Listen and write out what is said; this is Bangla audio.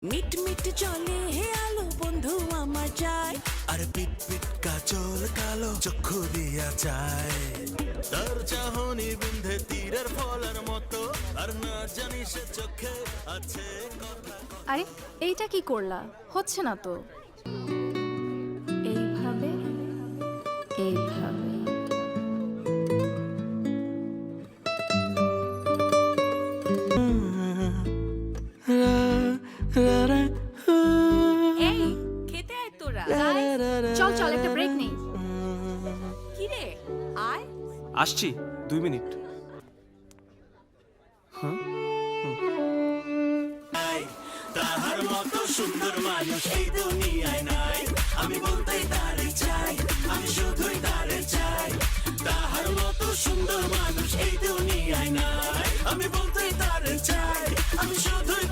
মিট মিট চলে হে আলো বন্ধু আমার যায়, আর পিট পিট কাজল কালো চক্ষু দিয়া যায়। তার চাহনি বিন্ধে তীরের ফলার মতো, আর না জানি সে চোখে আছে কথা। আরে এইটা কি করলা? হচ্ছে না তো। এইভাবে এইভাবে এই খেতে আয় তোরা। চল চল একটা ব্রেক নেই। কি রে আয়। আসছি 2 মিনিট। তাহার মতো সুন্দর মানুষ এই দুনিয়ায় নাই, আমি বলতেই তারে চাই, আমি শুধুই তারে চাই। তাহার মতো সুন্দর মানুষ এই দুনিয়ায় নাই, আমি বলতেই তারে চাই, আমি শুধুই